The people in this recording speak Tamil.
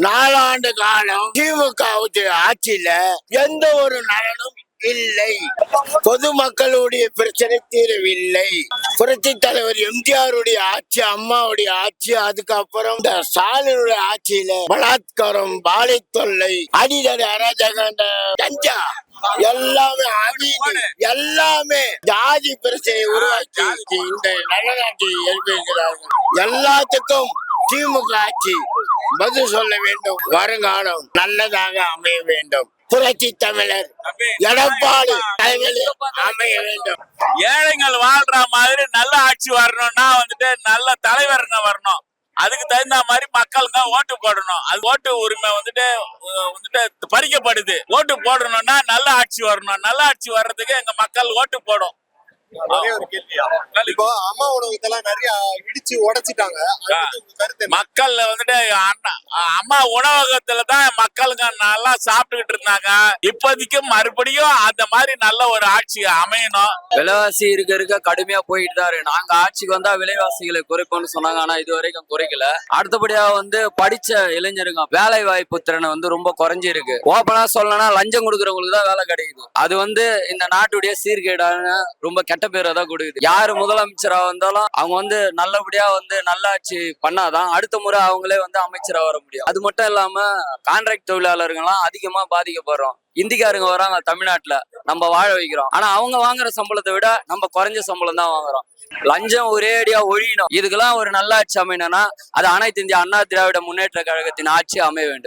4 ஆண்டு காலம் திமுக ஆட்சியில எந்த ஒரு நலனும் இல்லை. பொதுமக்களுடைய பிரச்சனை தீரவில்லை. புரட்சி தலைவர் எம்ஜிஆருடைய ஆட்சி, அம்மாவுடைய ஆட்சி, அதுக்கப்புறம் இந்த ஸ்டாலினுடைய ஆட்சியில பலாத்காரம், பாலை தொல்லை, அடிதடி அராஜகம், கஞ்சா எல்லாமே எல்லாமே ஜாதி பிரச்சனையை உருவாக்கி இந்த நலநாட்டை எழுப்புகிறார்கள். எல்லாத்துக்கும் திமுக ஆட்சி பதில் சொல்ல வேண்டும். வருங்காலம் நல்லதாக அமைய வேண்டும். புரட்சி தமிழர் எடப்பாடி அமைய வேண்டும். ஏழைகள் வாழ்ற மாதிரி நல்ல ஆட்சி வரணும்னா நல்ல தலைவர் வரணும். அதுக்கு தகுந்த மாதிரி மக்களுங்க ஓட்டு போடணும். அது ஓட்டு உரிமை பறிக்கப்படுது. ஓட்டு போடணும்னா நல்ல ஆட்சி வரணும். நல்ல ஆட்சி வர்றதுக்கு எங்க மக்கள் ஓட்டு போடும். ஒரு கேள்வியா, இப்போ அம்மா உணவகத்தெல்லாம் நிறைய இடிச்சு உடைச்சிட்டாங்க. மக்கள் அம்மா உணவகத்துல தான் மக்களுங்க நல்லா சாப்பிட்டுக்கிட்டு இருந்தாங்க. இப்போதைக்கு மறுபடியும் அந்த மாதிரி நல்ல ஒரு ஆட்சி அமையணும். விலைவாசி இருக்க கடுமையா போயிட்டு தான் இருக்கு. நாங்க ஆட்சிக்கு வந்தா விலைவாசிகளை குறைப்போம்னு சொன்னாங்க. ஆனா இது வரைக்கும் குறைக்கல. அடுத்தபடியா படிச்ச இளைஞருங்க வேலை வாய்ப்பு திறனை ரொம்ப குறைஞ்சிருக்கு. ஓப்பனா சொல்லணும்னா லஞ்சம் கொடுக்கறவங்களுக்கு தான் வேலை கிடைக்குது. அது இந்த நாட்டுடைய சீர்கேடான ரொம்ப கெட்ட பேரை தான் கொடுக்குது. யாரு முதலமைச்சரா வந்தாலும் அவங்க நல்லபடியா நல்லாட்சி பண்ணாதான் அடுத்த முறை அவங்களே அமைச்சரா வர முடியும். அது மட்டும் இல்லாம கான்ட்ராக்ட் தொழிலாளர்கள்லாம் அதிகமா பாதிக்கப்படுறோம். இந்திக்காரங்க வராங்க தமிழ்நாட்டுல, நம்ம வாழ வைக்கிறோம். ஆனா அவங்க வாங்குற சம்பளத்தை விட நம்ம குறைஞ்ச சம்பளம் தான் வாங்குறோம். லஞ்சம் ஒரேடியா ஒழியணும். இதுக்கெல்லாம் ஒரு நல்ல ஆட்சி அமையணும்னா அது அனைத்து இந்திய அண்ணா திராவிட முன்னேற்ற கழகத்தின் ஆட்சி அமைய வேண்டும்.